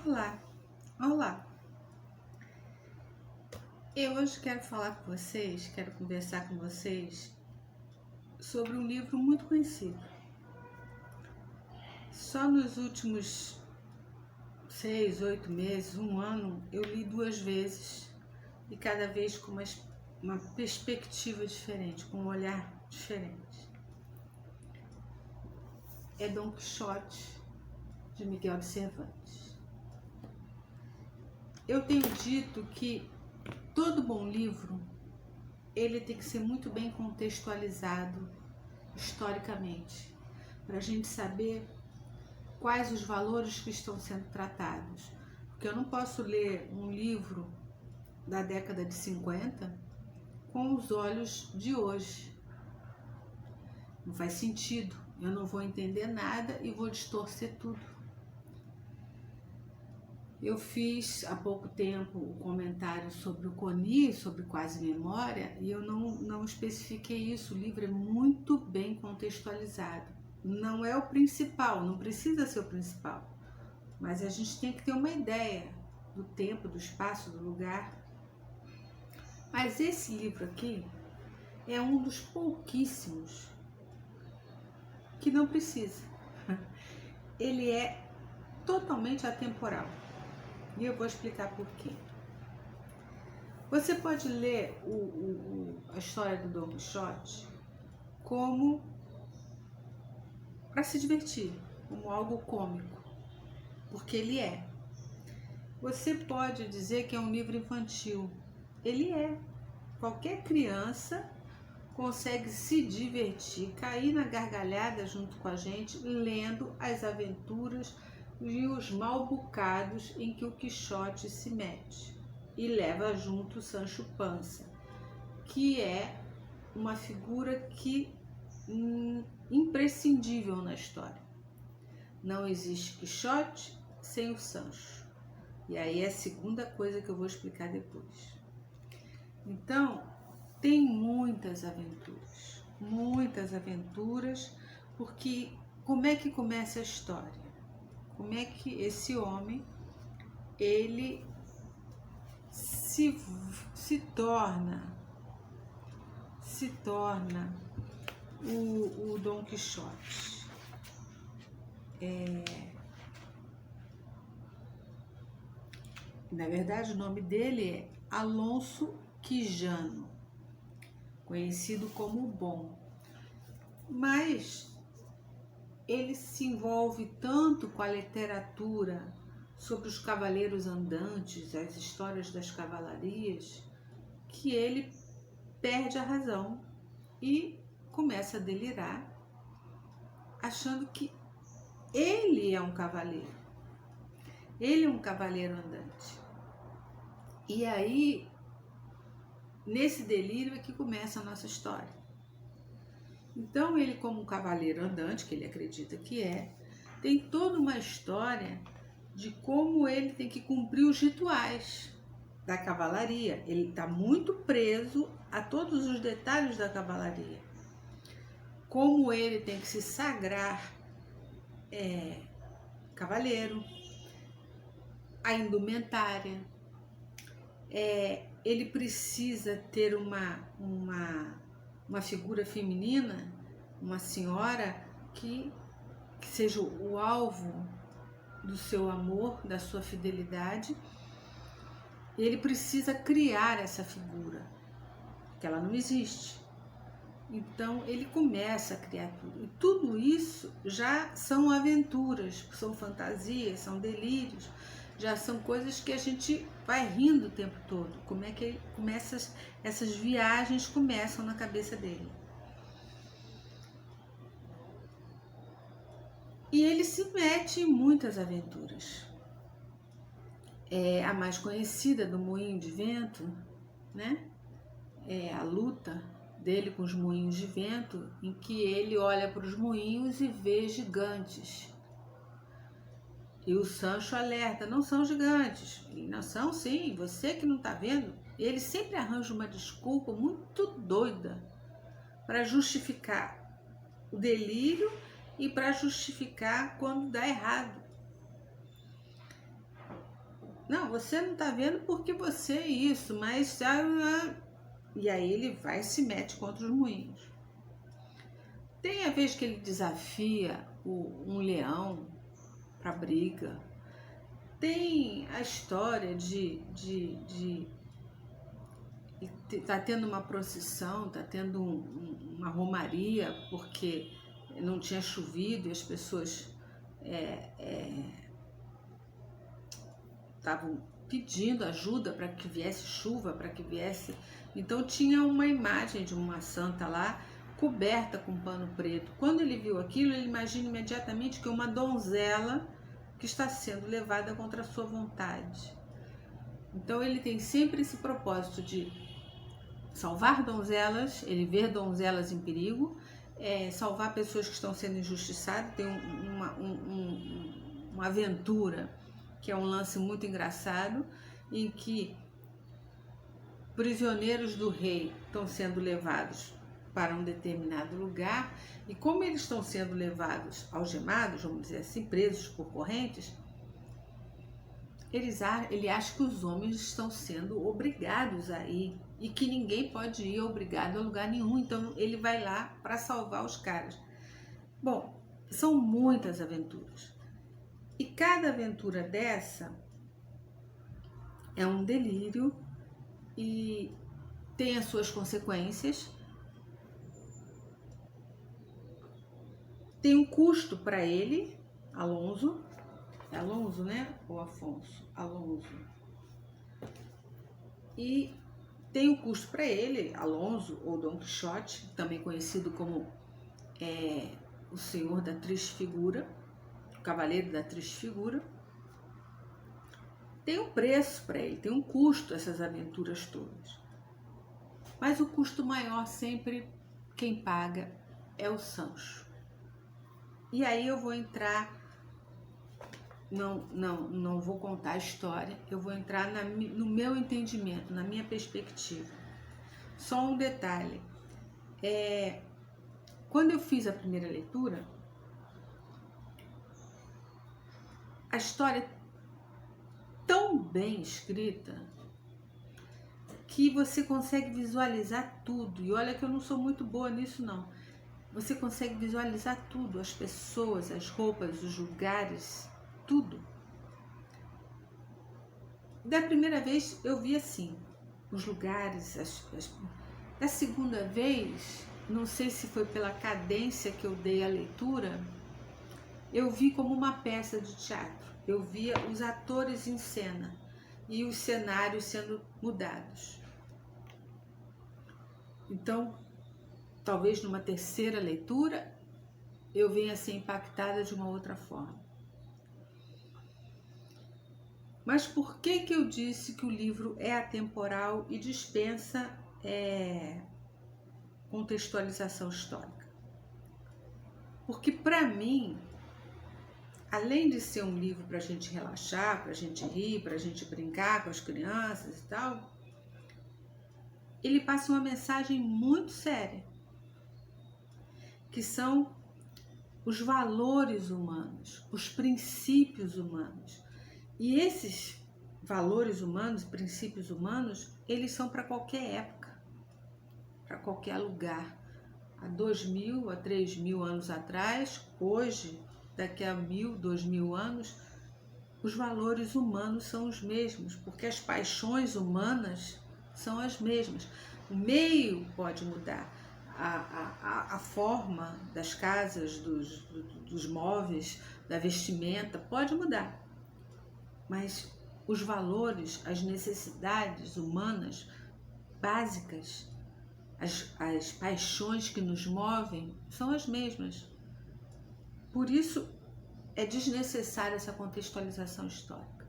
Olá, olá. Eu hoje quero falar com vocês, quero conversar com vocês sobre um livro muito conhecido. Só nos últimos 6, 8 meses, um ano, eu li 2 vezes e cada vez com uma perspectiva diferente, com um olhar diferente. É Dom Quixote, de Miguel de Cervantes. Eu tenho dito que todo bom livro, ele tem que ser muito bem contextualizado historicamente, para a gente saber quais os valores que estão sendo tratados. Porque eu não posso ler um livro da década de 50 com os olhos de hoje. Não faz sentido, eu não vou entender nada e vou distorcer tudo. Eu fiz há pouco tempo o comentário sobre o Coni, sobre Quase Memória, e eu não especifiquei isso. O livro é muito bem contextualizado. Não é o principal, não precisa ser o principal, mas a gente tem que ter uma ideia do tempo, do espaço, do lugar. Mas esse livro aqui é um dos pouquíssimos que não precisa. Ele é totalmente atemporal. E eu vou explicar por quê. Você pode ler a história do Dom Quixote como para se divertir, como algo cômico, porque ele é. Você pode dizer que é um livro infantil. Ele é. Qualquer criança consegue se divertir, cair na gargalhada junto com a gente, lendo as aventuras e os malbocados em que o Quixote se mete. E leva junto Sancho Panza, que é uma figura que imprescindível na história. Não existe Quixote sem o Sancho. E aí é a segunda coisa que eu vou explicar depois. Então, tem muitas aventuras, porque como é que começa a história? Como é que esse homem, ele se torna o Dom Quixote? Na verdade, o nome dele é Alonso Quijano, conhecido como Bom. Mas ele se envolve tanto com a literatura sobre os cavaleiros andantes, as histórias das cavalarias, que ele perde a razão e começa a delirar, achando que ele é um cavaleiro. Ele é um cavaleiro andante. E aí, nesse delírio é que começa a nossa história. Então, ele, como um cavaleiro andante, que ele acredita que é, tem toda uma história de como ele tem que cumprir os rituais da cavalaria. Ele está muito preso a todos os detalhes da cavalaria. Como ele tem que se sagrar cavaleiro, a indumentária. Ele precisa ter uma figura feminina, uma senhora que seja o alvo do seu amor, da sua fidelidade. Ele precisa criar essa figura, que ela não existe. Então ele começa a criar tudo. E tudo isso já são aventuras, são fantasias, são delírios, já são coisas que a gente vai rindo o tempo todo. Como é que essas viagens começam na cabeça dele. E ele se mete em muitas aventuras. A mais conhecida do moinho de vento, né? É a luta dele com os moinhos de vento, em que ele olha para os moinhos e vê gigantes. E o Sancho alerta, não são gigantes. E não são, sim, você que não está vendo. E ele sempre arranja uma desculpa muito doida para justificar o delírio e para justificar quando dá errado. Não, você não tá vendo porque você é isso, mas... E aí ele vai e se mete contra os moinhos. Tem a vez que ele desafia um leão para briga. Tem a história de tá tendo uma procissão, tá tendo uma romaria porque não tinha chovido e as pessoas estavam pedindo ajuda para que viesse chuva, para que viesse. Então tinha uma imagem de uma santa lá coberta com pano preto. Quando ele viu aquilo, ele imagina imediatamente que é uma donzela que está sendo levada contra a sua vontade. Então ele tem sempre esse propósito de salvar donzelas, ele vê donzelas em perigo, salvar pessoas que estão sendo injustiçadas. Tem uma aventura que é um lance muito engraçado, em que prisioneiros do rei estão sendo levados para um determinado lugar, e como eles estão sendo levados algemados, vamos dizer assim, presos por correntes, ele acha que os homens estão sendo obrigados a ir, e que ninguém pode ir obrigado a lugar nenhum, então ele vai lá para salvar os caras. Bom, são muitas aventuras. E cada aventura dessa é um delírio e tem as suas consequências. Tem um custo para ele, Alonso. É Alonso, né? Ou Afonso? Alonso. E tem um custo para ele, Alonso, ou Dom Quixote, também conhecido como o Senhor da Triste Figura, o Cavaleiro da Triste Figura. Tem um preço para ele, tem um custo essas aventuras todas. Mas o custo maior sempre, quem paga é o Sancho. E aí eu vou entrar, não vou contar a história, eu vou entrar no meu entendimento, na minha perspectiva. Só um detalhe, quando eu fiz a primeira leitura, a história tão bem escrita que você consegue visualizar tudo. E olha que eu não sou muito boa nisso, não. Você consegue visualizar tudo, as pessoas, as roupas, os lugares, tudo. Da primeira vez eu vi assim, os lugares, da segunda vez, não sei se foi pela cadência que eu dei à leitura, eu vi como uma peça de teatro. Eu via os atores em cena e os cenários sendo mudados. Então, talvez numa terceira leitura, eu venha a ser impactada de uma outra forma. Mas por que eu disse que o livro é atemporal e dispensa contextualização histórica? Porque, para mim, além de ser um livro para a gente relaxar, para a gente rir, para a gente brincar com as crianças e tal, ele passa uma mensagem muito séria, que são os valores humanos, os princípios humanos. E esses valores humanos, princípios humanos, eles são para qualquer época, para qualquer lugar. Há 2.000, há 3.000 anos atrás, hoje, daqui a 1.000, 2.000 anos, os valores humanos são os mesmos, porque as paixões humanas são as mesmas. O meio pode mudar, a forma das casas, dos móveis, da vestimenta pode mudar, mas os valores, as necessidades humanas básicas, as paixões que nos movem são as mesmas. Por isso é desnecessária essa contextualização histórica.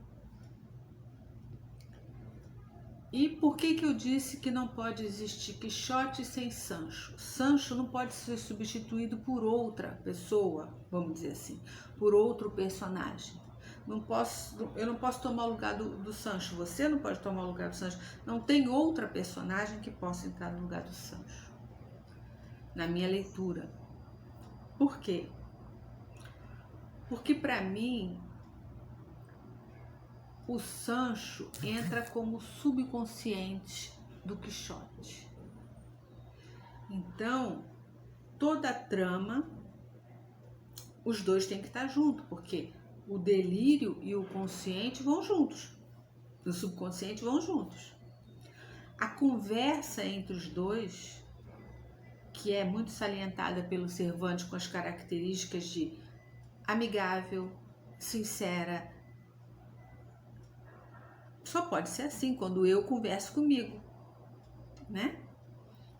E por que eu disse que não pode existir Quixote sem Sancho? Sancho não pode ser substituído por outra pessoa, vamos dizer assim, por outro personagem. Eu não posso tomar o lugar do Sancho, você não pode tomar o lugar do Sancho. Não tem outra personagem que possa entrar no lugar do Sancho, na minha leitura. Por quê? Porque, para mim, o Sancho entra como subconsciente do Quixote. Então, toda a trama, os dois têm que estar juntos, porque o delírio e o consciente vão juntos, o subconsciente vão juntos. A conversa entre os dois, que é muito salientada pelo Cervantes com as características de amigável, sincera, só pode ser assim, quando eu converso comigo, né?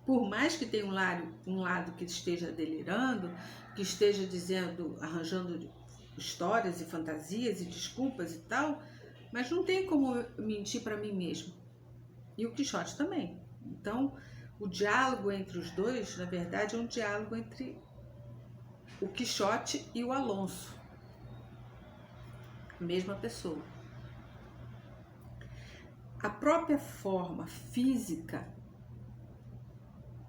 Por mais que tenha um lado que esteja delirando, que esteja dizendo, arranjando histórias e fantasias e desculpas e tal, mas não tem como mentir para mim mesmo. E o Quixote também. Então, o diálogo entre os dois, na verdade, é um diálogo entre o Quixote e o Alonso. A mesma pessoa. A própria forma física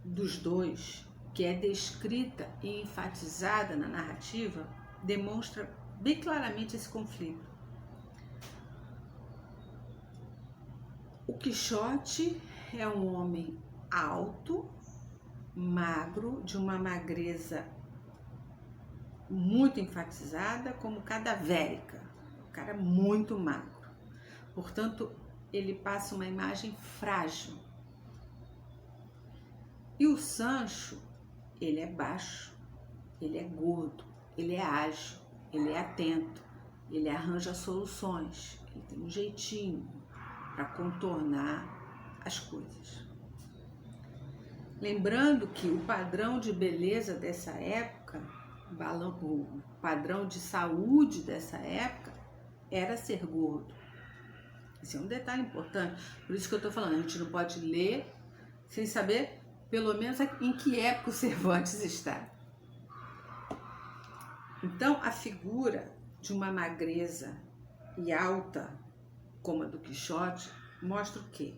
dos dois, que é descrita e enfatizada na narrativa, demonstra bem claramente esse conflito. O Quixote é um homem alto, magro, de uma magreza muito enfatizada, como cadavérica, um cara muito magro. Portanto, ele passa uma imagem frágil. E o Sancho, ele é baixo, ele é gordo, ele é ágil, ele é atento, ele arranja soluções, ele tem um jeitinho para contornar as coisas. Lembrando que o padrão de beleza dessa época, o padrão de saúde dessa época, era ser gordo. Esse é um detalhe importante. Por isso que eu estou falando, a gente não pode ler sem saber, pelo menos, em que época o Cervantes está. Então, a figura de uma magreza e alta, como a do Quixote, mostra o quê?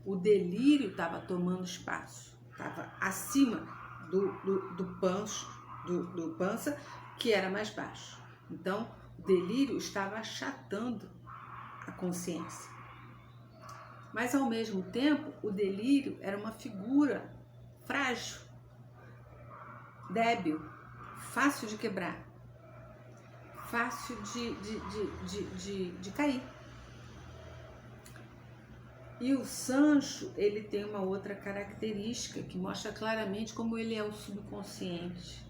O delírio estava tomando espaço, estava acima do pança, que era mais baixo. Então, o delírio estava achatando a consciência. Mas, ao mesmo tempo, o delírio era uma figura frágil, débil, fácil de quebrar, fácil de cair. E o Sancho, ele tem uma outra característica que mostra claramente como ele é o subconsciente.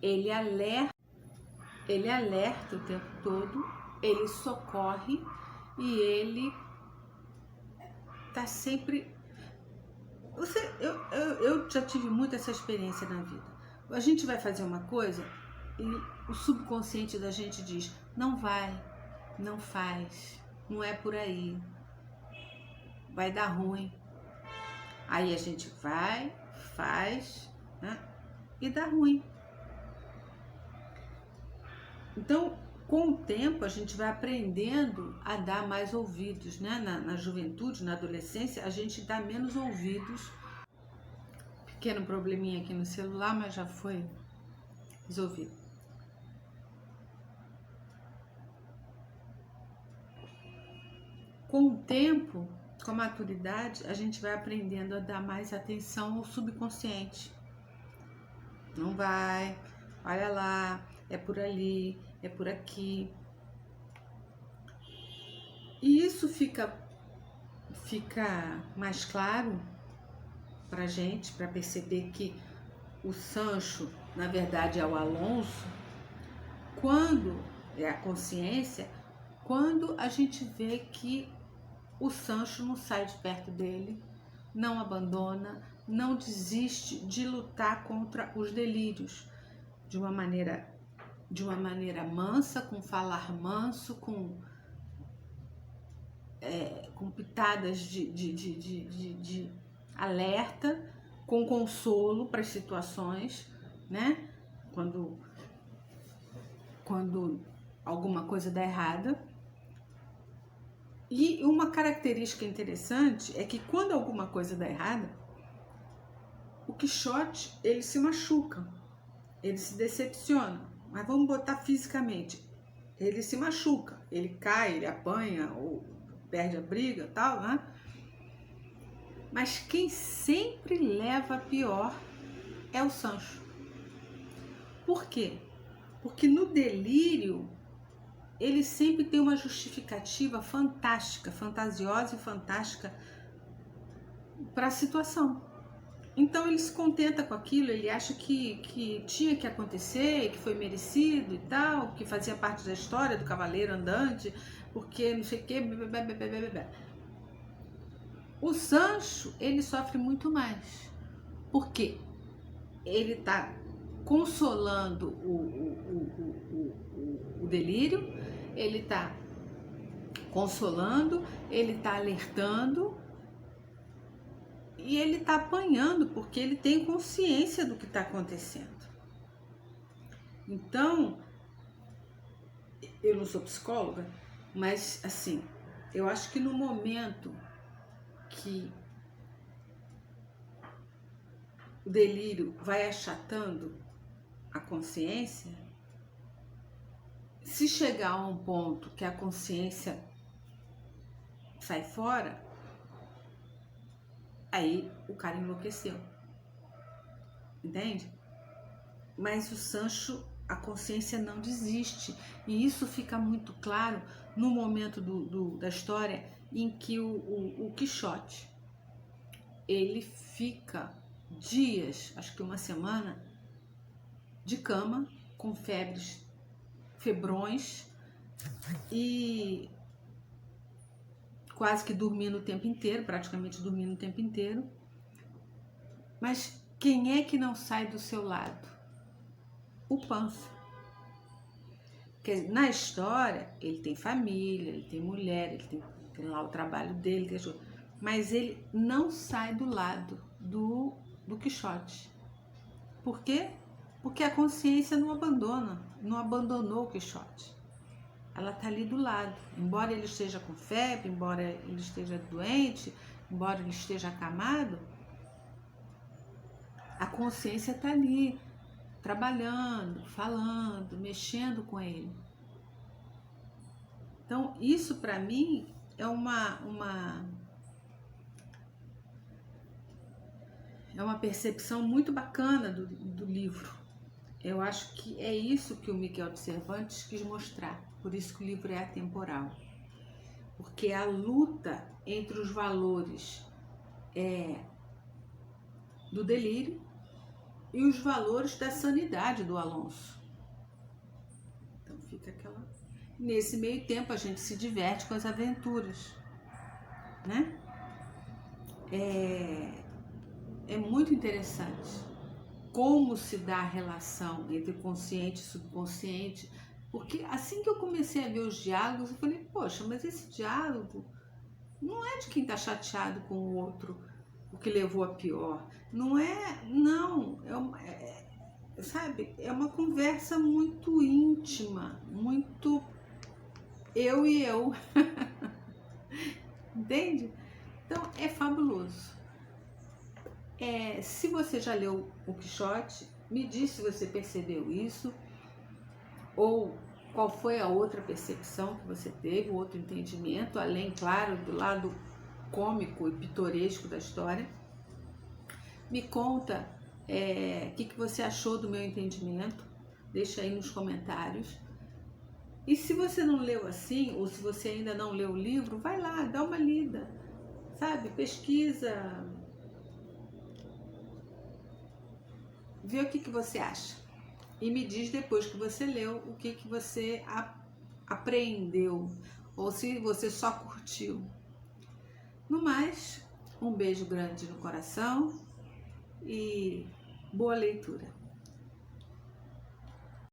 Ele alerta o tempo todo, ele socorre e ele tá sempre... Eu já tive muito essa experiência na vida. A gente vai fazer uma coisa e o subconsciente da gente diz, não vai, não faz, não é por aí, vai dar ruim. Aí a gente vai, faz, né? E dá ruim. Então, com o tempo, a gente vai aprendendo a dar mais ouvidos, né? Na juventude, na adolescência, a gente dá menos ouvidos. Pequeno probleminha aqui no celular, mas já foi resolvido. Com o tempo, com a maturidade, a gente vai aprendendo a dar mais atenção ao subconsciente. Não vai, olha lá, é por ali, é por aqui. E isso fica mais claro pra gente, para perceber que o Sancho, na verdade, é o Alonso, quando é a consciência, quando a gente vê que o Sancho não sai de perto dele, não abandona, não desiste de lutar contra os delírios de uma maneira mansa, com falar manso, com pitadas de alerta, com consolo para as situações, né? Quando alguma coisa dá errada. E uma característica interessante é que quando alguma coisa dá errada, o Quixote, ele se machuca, ele se decepciona, mas vamos botar fisicamente, ele se machuca, ele cai, ele apanha ou perde a briga, tal, né? Mas quem sempre leva a pior é o Sancho. Por quê? Porque no delírio ele sempre tem uma justificativa fantástica, fantasiosa e fantástica para a situação. Então ele se contenta com aquilo, ele acha que tinha que acontecer, que foi merecido e tal, que fazia parte da história do cavaleiro andante, porque não sei o que. O Sancho, ele sofre muito mais, porque ele está consolando o delírio, ele está consolando, ele está alertando e ele está apanhando porque ele tem consciência do que está acontecendo. Então, eu não sou psicóloga, mas assim, eu acho que no momento que o delírio vai achatando a consciência, se chegar a um ponto que a consciência sai fora, aí o cara enlouqueceu, entende? Mas o Sancho, a consciência não desiste, e isso fica muito claro no momento da história em que o Quixote, ele fica dias, acho que uma semana, de cama, com febrões, e quase que dormindo o tempo inteiro, praticamente dormindo o tempo inteiro. Mas quem é que não sai do seu lado? O Pança. Porque na história, ele tem família, ele tem mulher, ele tem lá o trabalho dele, mas ele não sai do lado do Quixote. Por quê? Porque a consciência não abandonou o Quixote. Ela está ali do lado. Embora ele esteja com febre, embora ele esteja doente, embora ele esteja acamado, a consciência está ali, trabalhando, falando, mexendo com ele. Então, isso para mim é uma percepção muito bacana do livro. Eu acho que é isso que o Miguel de Cervantes quis mostrar. Por isso que o livro é atemporal. Porque a luta entre os valores do delírio e os valores da sanidade do Alonso. Então fica aquela... Nesse meio tempo a gente se diverte com as aventuras, né? É muito interessante como se dá a relação entre consciente e subconsciente, porque assim que eu comecei a ver os diálogos, eu falei, poxa, mas esse diálogo não é de quem está chateado com o outro, o que levou a pior. Sabe, é uma conversa muito íntima, muito eu e eu, entende? Então é fabuloso. Se você já leu o Quixote, me diz se você percebeu isso, ou qual foi a outra percepção que você teve, o outro entendimento, além, claro, do lado cômico e pitoresco da história. Me conta o que você achou do meu entendimento, deixa aí nos comentários. E se você não leu assim, ou se você ainda não leu o livro, vai lá, dá uma lida, sabe? Pesquisa, vê o que você acha. E me diz depois que você leu o que você apreendeu, ou se você só curtiu. No mais, um beijo grande no coração e boa leitura.